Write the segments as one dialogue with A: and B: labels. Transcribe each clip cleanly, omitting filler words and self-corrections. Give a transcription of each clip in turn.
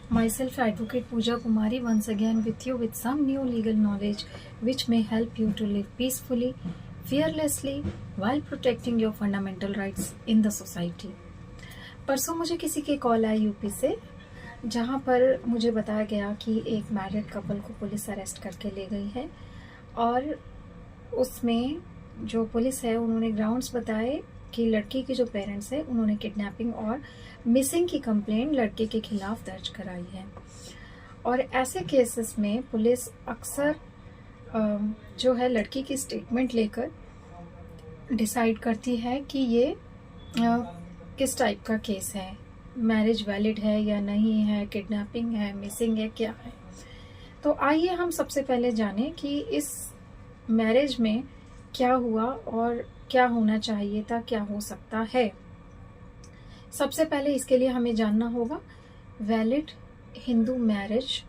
A: Myself, Advocate Pooja Kumari, once again with you with some new legal knowledge which may help you to live peacefully, fearlessly, while protecting your fundamental rights in the society. परसों मुझे किसी की call आई UP से, जहां पर मुझे बताया गया कि एक मैरिड कपल को पुलिस अरेस्ट करके ले गई है और उसमें जो पुलिस है उन्होंने ग्राउंड्स बताए कि लड़की के जो पेरेंट्स है उन्होंने किडनैपिंग और मिसिंग की कंप्लेंट लड़के के खिलाफ दर्ज कराई है। और ऐसे केसेस में पुलिस अक्सर जो है लड़की की स्टेटमेंट लेकर डिसाइड करती है कि ये किस टाइप का केस है, मैरिज वैलिड है या नहीं है, किडनैपिंग है, मिसिंग है, क्या है। तो आइए हम सबसे पहले जानें कि इस मैरिज में क्या हुआ और क्या होना चाहिए था, क्या हो सकता है। सबसे पहले इसके लिए हमें जानना होगा वैलिड हिंदू मैरिज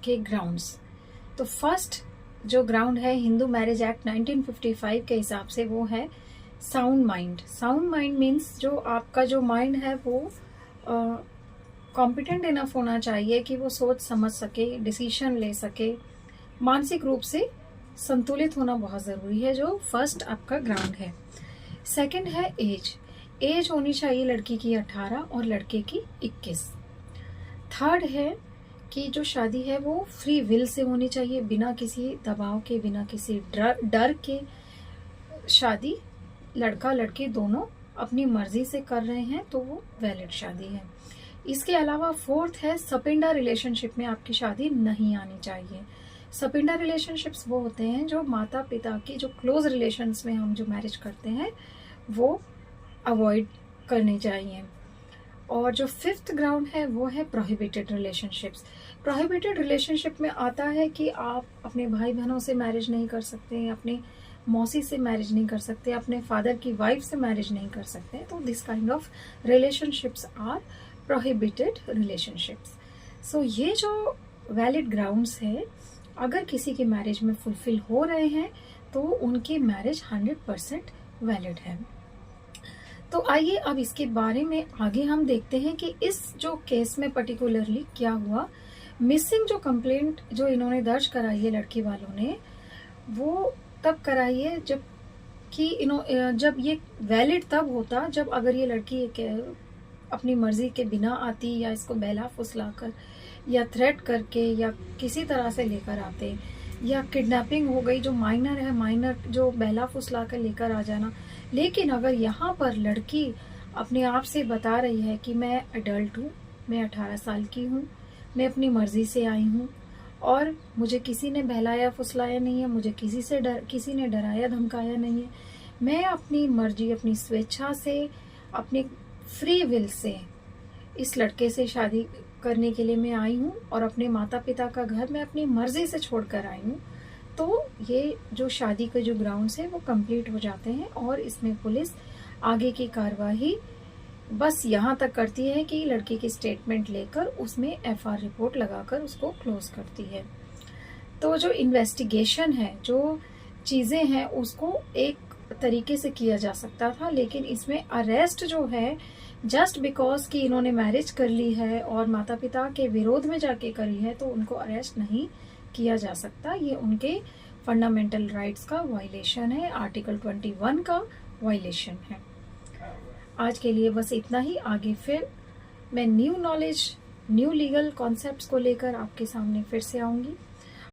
A: के ग्राउंड्स। तो फर्स्ट जो ग्राउंड है हिंदू मैरिज एक्ट 1955 के हिसाब से वो है sound mind. Sound mind means जो आपका जो माइंड है वो कॉम्पिटेंट इनफ होना चाहिए कि वो सोच समझ सके, डिसीजन ले सके, मानसिक रूप से संतुलित होना बहुत ज़रूरी है, जो फर्स्ट आपका ग्राउंड है। सेकंड है एज होनी चाहिए लड़की की 18 और लड़के की 21। थर्ड है कि जो शादी है वो फ्री विल से होनी चाहिए, बिना किसी दबाव के, बिना किसी डर के शादी लड़का लड़की दोनों अपनी मर्जी से कर रहे हैं तो वो वैलिड शादी है। इसके अलावा फोर्थ है सपिंडा रिलेशनशिप में आपकी शादी नहीं आनी चाहिए। सपिंडा रिलेशनशिप्स वो होते हैं जो माता पिता की जो क्लोज रिलेशंस में हम जो मैरिज करते हैं वो अवॉइड करनी चाहिए। और जो फिफ्थ ग्राउंड है वो है प्रोहिबिटेड रिलेशनशिप्स। प्रोहिबिटेड रिलेशनशिप में आता है कि आप अपने भाई बहनों से मैरिज नहीं कर सकते, अपने मौसी से मैरिज नहीं कर सकते, अपने फादर की वाइफ से मैरिज नहीं कर सकते। तो this kind of relationships are prohibited relationships. So ये जो वैलिड ग्राउंड्स है, अगर किसी की मैरिज में फुलफिल हो रहे हैं तो उनकी मैरिज 100% वैलिड है। तो आइए अब इसके बारे में आगे हम देखते हैं कि इस जो केस में पर्टिकुलरली क्या हुआ। मिसिंग जो कंप्लेंट जो इन्होंने दर्ज कराई है लड़की वालों ने, वो तब कराई है जब ये वैलिड तब होता जब अगर ये लड़की अपनी मर्जी के बिना आती या इसको बहला फुसला कर या थ्रेट करके या किसी तरह से लेकर आते, या किडनैपिंग हो गई, जो माइनर है, माइनर जो बहला फुसला कर लेकर आ जाना। लेकिन अगर यहाँ पर लड़की अपने आप से बता रही है कि मैं अडल्ट हूँ, मैं 18 साल की हूँ, मैं अपनी मर्जी से आई हूँ और मुझे किसी ने बहलाया फुसलाया नहीं है, मुझे किसी ने डराया धमकाया नहीं है, मैं अपनी मर्जी, अपनी स्वेच्छा से, अपनी फ्री विल से इस लड़के से शादी करने के लिए मैं आई हूँ और अपने माता पिता का घर मैं अपनी मर्जी से छोड़कर आई हूँ, तो ये जो शादी के जो ग्राउंड्स है वो कंप्लीट हो जाते हैं। और इसमें पुलिस आगे की कार्यवाही बस यहाँ तक करती है कि लड़की की स्टेटमेंट लेकर उसमें एफआईआर रिपोर्ट लगाकर उसको क्लोज करती है। तो जो इन्वेस्टिगेशन है, जो चीज़ें हैं, उसको एक तरीके से किया जा सकता था, लेकिन इसमें अरेस्ट जो है जस्ट बिकॉज कि इन्होंने मैरिज कर ली है और माता पिता के विरोध में जाके करी है तो उनको अरेस्ट नहीं किया जा सकता। ये उनके फंडामेंटल राइट्स का वायलेशन है, आर्टिकल 21 का वायलेशन है। आज के लिए बस इतना ही। आगे फिर मैं new knowledge, new legal concepts को लेकर आपके सामने फिर से आऊंगी।